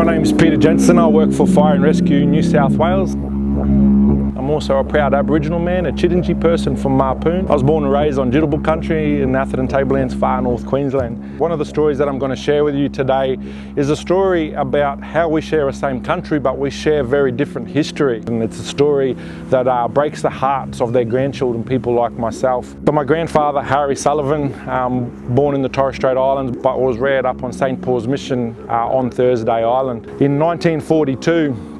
my name's Peter Jensen. I work for Fire and Rescue New South Wales. I'm also a proud Aboriginal man, a Chidinji person from Marpoon. I was born and raised on Jitterbug country in Atherton Tablelands, far north Queensland. One of the stories that I'm going to share with you today is a story about how we share the same country, but we share very different history. And it's a story that breaks the hearts of their grandchildren, people like myself. So my grandfather, Harry Sullivan, born in the Torres Strait Islands, but was reared up on St. Paul's Mission on Thursday Island. In 1942,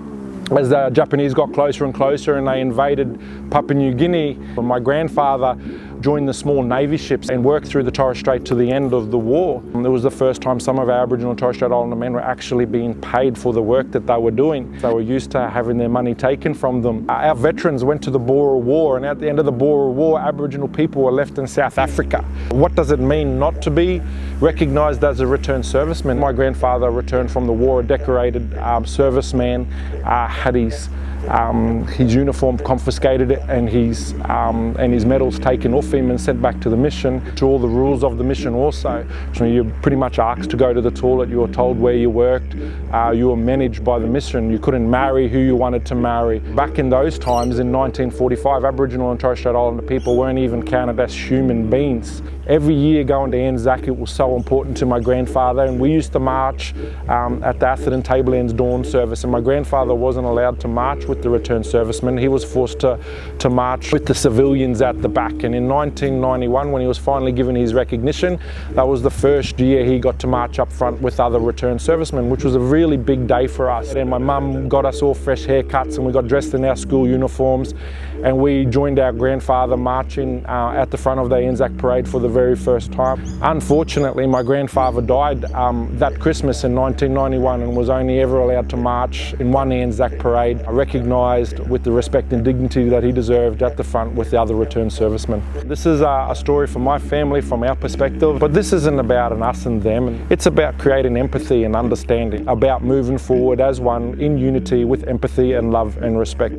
as the Japanese got closer and closer and they invaded Papua New Guinea, my grandfather joined the small Navy ships and worked through the Torres Strait to the end of the war. And it was the first time some of our Aboriginal Torres Strait Islander men were actually being paid for the work that they were doing. They were used to having their money taken from them. Our veterans went to the Boer War, and at the end of the Boer War, Aboriginal people were left in South Africa. What does it mean not to be recognised as a returned serviceman? My grandfather returned from the war, a decorated serviceman, had his uniform confiscated and his medals taken off him and sent back to the mission, to all the rules of the mission also. So you're pretty much asked to go to the toilet, you were told where you worked, you were managed by the mission, you couldn't marry who you wanted to marry. Back in those times, in 1945, Aboriginal and Torres Strait Islander people weren't even counted as human beings. Every year going to Anzac, it was so important to my grandfather, and we used to march at the Atherton Tablelands dawn service, and my grandfather wasn't allowed to march with the returned servicemen. He was forced to march with the civilians at the back. And in 1991, when he was finally given his recognition, that was the first year he got to march up front with other returned servicemen, which was a really big day for us. And my mum got us all fresh haircuts and we got dressed in our school uniforms, and we joined our grandfather marching at the front of the Anzac parade for the very first time. Unfortunately, my grandfather died that Christmas in 1991 and was only ever allowed to march in one Anzac parade, recognised with the respect and dignity that he deserved at the front with the other returned servicemen. This is a story from my family, from our perspective, but this isn't about an us and them. It's about creating empathy and understanding, about moving forward as one in unity with empathy and love and respect.